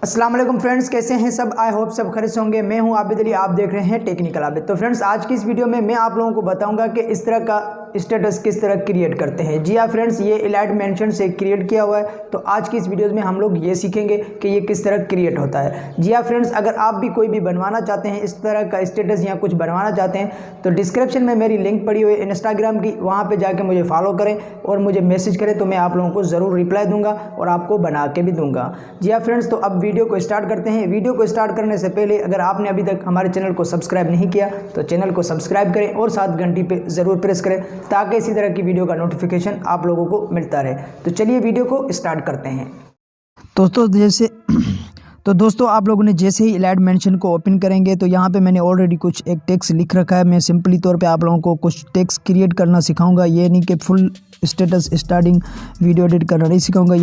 अस्सलाम वालेकुम फ्रेंड्स, कैसे हैं सब। आई होप सब खैरियत से होंगे। मैं हूं आबिद अली, आप देख रहे हैं टेक्निकल आबिद। तो फ्रेंड्स, आज की इस वीडियो में मैं आप लोगों को बताऊंगा कि इस तरह का स्टेटस किस तरह क्रिएट करते हैं। जी हाँ फ्रेंड्स, ये इलाइट मेंशन से क्रिएट किया हुआ है। तो आज की इस वीडियो में हम लोग ये सीखेंगे कि ये किस तरह क्रिएट होता है। जी हाँ फ्रेंड्स, अगर आप भी कोई भी बनवाना चाहते हैं, इस तरह का स्टेटस या कुछ बनवाना चाहते हैं, तो डिस्क्रिप्शन में मेरी लिंक पड़ी हुई है इंस्टाग्राम की, वहाँ पर जाके मुझे फॉलो करें और मुझे मैसेज करें, तो मैं आप लोगों को ज़रूर रिप्लाई दूंगा और आपको बना के भी दूंगा। जी हाँ फ्रेंड्स, तो अब वीडियो को स्टार्ट करते हैं। वीडियो को स्टार्ट करने से पहले अगर आपने अभी तक हमारे चैनल को सब्सक्राइब नहीं किया तो चैनल को सब्सक्राइब करें और साथ घंटी पे ज़रूर प्रेस करें, ताकि इसी तरह की वीडियो का नोटिफिकेशन आप लोगों को मिलता रहे। तो चलिए वीडियो को स्टार्ट करते हैं। दोस्तों आप लोगों ने जैसे ही इलाइट मेंशन को ओपन करेंगे तो यहाँ पे मैंने ऑलरेडी कुछ एक टेक्स्ट लिख रखा है। मैं सिंपली तौर पे आप लोगों को कुछ टेक्स्ट क्रिएट करना सिखाऊंगा। ये नहीं कि full status starting video edit करना नहीं सिखाऊंगा।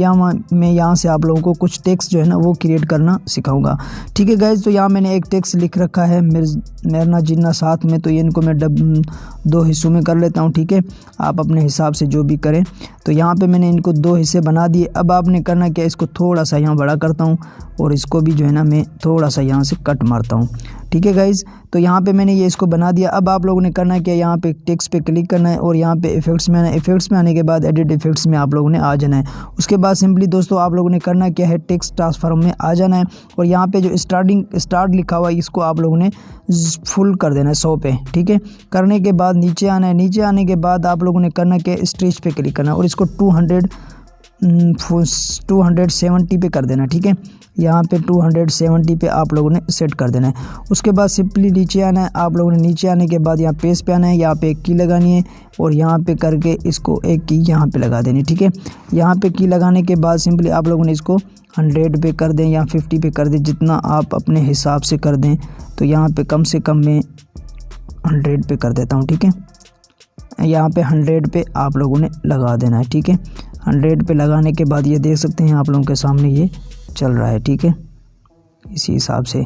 मैं यहाँ से आप लोगों को कुछ टेक्स्ट जो है ना वो क्रिएट करना सिखाऊंगा। ठीक है गाइज, तो यहाँ मैंने एक टेक्स्ट लिख रखा है, मेरना जिन्ना साथ में। तो ये इनको मैं दो हिस्सों में कर लेता हूँ। ठीक है, आप अपने हिसाब से जो भी करें। तो यहाँ पे मैंने इनको दो हिस्से बना दिए। अब आपने करना क्या, इसको थोड़ा सा यहाँ बड़ा करता हूँ और इसको भी जो है ना मैं थोड़ा सा यहाँ से कट मारता हूँ। ठीक है गाइज, तो यहाँ पे मैंने ये इसको बना दिया। अब आप लोगों ने करना क्या, यहाँ पे टेक्स्ट पे क्लिक करना है और यहाँ पे इफेक्ट्स में आना है। इफेक्ट्स में आने के बाद एडिट इफेक्ट्स में आप लोगों ने आ जाना है। उसके बाद सिंपली दोस्तों आप लोगों ने करना क्या है, टेक्स्ट ट्रांसफॉर्म में आ जाना है और यहाँ पे जो स्टार्ट लिखा हुआ है इसको आप लोगों ने फुल कर देना है 100 पे। ठीक है, करने के बाद नीचे आना है। नीचे आने के बाद आप लोगों ने करना क्या, स्ट्रेच पे क्लिक करना है और इसको 270 पे कर देना। ठीक है, यहाँ पे 270 पे आप लोगों ने सेट कर देना है। उसके बाद सिंपली नीचे आना है। आप लोगों ने नीचे आने के बाद यहाँ पेज पे आना है, यहाँ पे एक की लगानी है और यहाँ पे करके इसको एक की यहाँ पे लगा देनी। ठीक है, यहाँ पे की लगाने के बाद सिंपली आप लोगों ने इसको 100 पे कर दें या 50 पे कर दें, जितना आप अपने हिसाब से कर दें। तो यहाँ पे कम से कम मैं 100 पे कर देता हूँ। ठीक है, यहाँ पे 100 पे आप लोगों ने लगा देना है। ठीक है, 100 पे लगाने के बाद ये देख सकते हैं आप लोगों के सामने ये चल रहा है। ठीक है, इसी हिसाब से।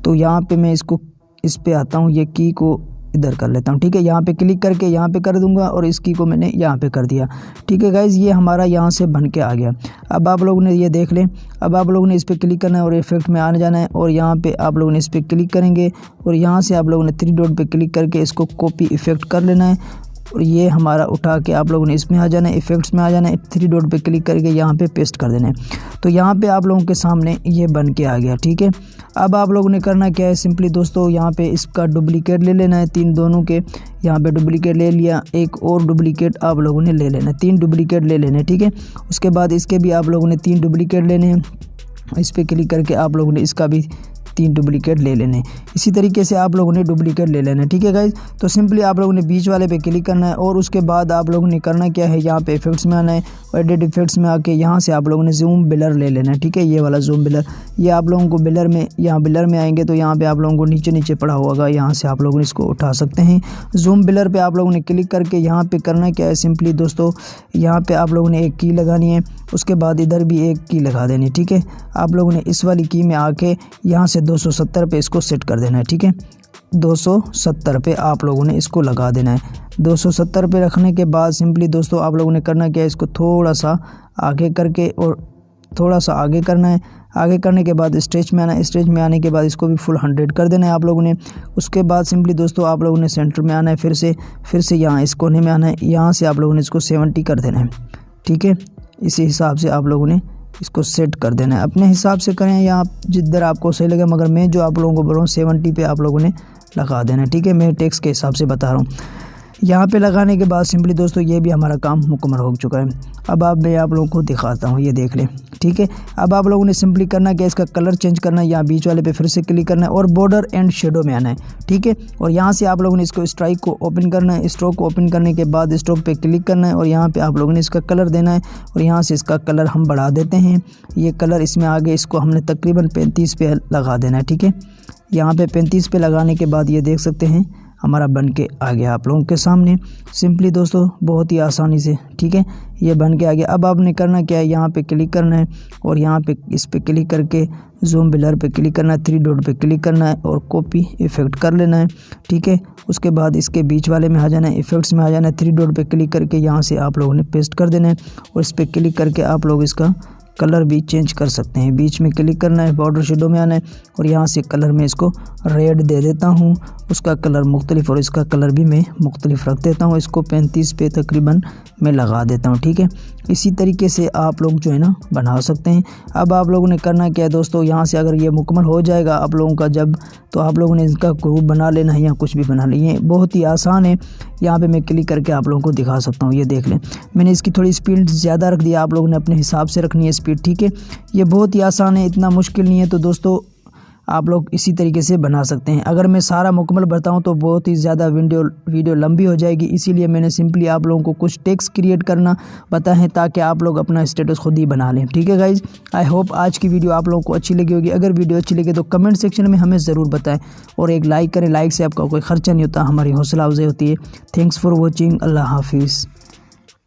तो यहाँ पे मैं इसको इस पे आता हूँ, ये की को इधर कर लेता हूँ। ठीक है, यहाँ पे क्लिक करके यहाँ पे कर दूंगा और इस की को मैंने यहाँ पे कर दिया। ठीक है गाइज, ये हमारा यहाँ से बन के आ गया। अब आप लोगों ने ये देख लें। अब आप लोगों ने इस पर क्लिक करना है और इफेक्ट में आने जाना है और यहाँ पे आप लोगों ने इस पर क्लिक करेंगे और यहाँ से आप लोगों ने 3 डॉट पे क्लिक करके इसको कॉपी इफेक्ट कर लेना है और ये हमारा उठा के आप लोगों ने इसमें आ जाना है, इफेक्ट्स में आ जाना है, 3 डॉट पे क्लिक करके यहाँ पे पेस्ट कर देना है। तो यहाँ पे आप लोगों के सामने ये बन के आ गया। ठीक है, अब आप लोगों ने करना क्या है, सिंपली दोस्तों यहाँ पे इसका डुप्लीकेट ले लेना है। 3 दोनों के यहाँ पे डुप्लीकेट ले लिया, एक और डुप्लीकेट आप लोगों ने ले लेना है, 3 डुप्लीकेट ले लेने। ठीक है, उसके बाद इसके भी आप लोगों ने 3 डुप्लीकेट लेने हैं। इस पर क्लिक करके आप लोगों ने इसका भी 3 डुप्लीकेट ले लेने। इसी तरीके से आप लोगों ने डुप्लीकेट ले लेना। ठीक है गाइज, तो सिंपली आप लोगों ने बीच वाले पे क्लिक करना है और उसके बाद आप लोगों ने करना क्या है, यहाँ पे इफेक्ट्स में आना है और एडिट इफेक्ट्स में आके यहाँ से आप लोगों ने जूम बिलर ले लेना है। ठीक है, ये वाला जूम बिलर, ये आप लोगों को बिलर में, यहाँ बिलर में आएंगे तो यहाँ पे आप लोगों को नीचे पड़ा होगा, यहाँ से आप लोगों ने इसको उठा सकते हैं। जूम बिलर पे आप लोगों ने क्लिक करके यहाँ पे करना क्या है, सिंपली दोस्तों यहाँ पे आप लोगों ने एक की लगानी है, उसके बाद इधर भी एक की लगा देनी। ठीक है, आप लोगों ने इस वाली की में आके यहाँ से 270 पे इसको सेट कर देना है। ठीक है, 270 पे आप लोगों ने इसको लगा देना है। 270 पे रखने के बाद सिंपली दोस्तों आप लोगों ने करना क्या है, इसको थोड़ा सा आगे करके और थोड़ा सा आगे करना है। आगे करने के बाद स्ट्रेच में आना है। स्ट्रेच में आने के बाद इसको भी फुल 100 कर देना है आप लोगों ने। उसके बाद सिंपली दोस्तों आप लोगों ने सेंटर में आना है, फिर से यहाँ इस कोने में आना है, यहाँ से आप लोगों ने इसको 70 कर देना है। ठीक है, इसी हिसाब से आप लोगों ने इसको सेट कर देना है। अपने हिसाब से करें या आप जिधर आपको सही लगे, मगर मैं जो आप लोगों को बोल रहा हूँ 70 पे आप लोगों ने लगा देना है। ठीक है, मैं टेक्स्ट के हिसाब से बता रहा हूँ। यहाँ पे लगाने के बाद सिंपली दोस्तों ये भी हमारा काम मुकम्मल हो चुका है। अब मैं आप लोगों को दिखाता हूँ, ये देख लें। ठीक है, अब आप लोगों ने सिंपली करना क्या, इसका कलर चेंज करना है, यहाँ बीच वाले पे फिर से क्लिक करना है और बॉर्डर एंड शेडो में आना है। ठीक है, और यहाँ से आप लोगों ने इसको स्ट्राइक को ओपन करना है। स्ट्रोक को ओपन करने के बाद स्ट्रोक पे क्लिक करना है और यहाँ पे आप लोगों ने इसका कलर देना है और यहाँ से इसका कलर हम बढ़ा देते हैं। ये कलर इसमें आगे इसको हमने तकरीबन 35 पे लगा देना है। ठीक है, यहाँ पे 35 पे लगाने के बाद ये देख सकते हैं हमारा बन के आ गया आप लोगों के सामने। सिंपली दोस्तों बहुत ही आसानी से। ठीक है, ये बन के आ गया। अब आपने करना क्या है, यहाँ पे क्लिक करना है और यहाँ पे इस पे क्लिक करके जूम बिलर पे क्लिक करना है, 3 डॉट पे क्लिक करना है और कॉपी इफेक्ट कर लेना है। ठीक है, उसके बाद इसके बीच वाले में आ जाना है, इफेक्ट्स में आ जाना है, 3 डॉट पे क्लिक करके यहाँ से आप लोगों ने पेस्ट कर देना है और इस पर क्लिक करके आप लोग इसका कलर भी चेंज कर सकते हैं। बीच में क्लिक करना है, बॉर्डर शेडो में आना है और यहाँ से कलर में इसको रेड दे देता हूँ, उसका कलर मुख्तलिफ और इसका कलर भी मैं मुख्तलिफ रख देता हूँ। इसको 35 पे तकरीबन मैं लगा देता हूँ, ठीक है। इसी तरीके से आप लोग जो है ना बना सकते हैं। अब आप लोगों ने करना क्या है दोस्तों, यहाँ से अगर ये मुकम्मल हो जाएगा आप लोगों का जब, तो आप लोगों ने इसका ग्रुप बना लेना है या कुछ भी बना लें। बहुत ही आसान है, यहाँ पे मैं क्लिक करके आप लोगों को दिखा सकता हूँ। ये देख लें, मैंने इसकी थोड़ी स्पीड ज़्यादा रख दिया, आप लोगों ने अपने हिसाब से रखनी है स्पीड, ठीक है। ये बहुत ही आसान है, इतना मुश्किल नहीं है। तो दोस्तों आप लोग इसी तरीके से बना सकते हैं। अगर मैं सारा मुकम्मल बताऊं तो बहुत ही ज़्यादा वीडियो लंबी हो जाएगी, इसीलिए मैंने सिंपली आप लोगों को कुछ टेक्स्ट क्रिएट करना बताएं ताकि आप लोग अपना स्टेटस खुद ही बना लें, ठीक है गाइज। आई होप आज की वीडियो आप लोगों को अच्छी लगी होगी। अगर वीडियो अच्छी लगे तो कमेंट सेक्शन में हमें ज़रूर बताएं और एक लाइक करें। लाइक से आपका कोई ख़र्चा नहीं होता, हमारी हौसला अफजाई होती है। Thanks for watching. अल्लाह हाफिज़।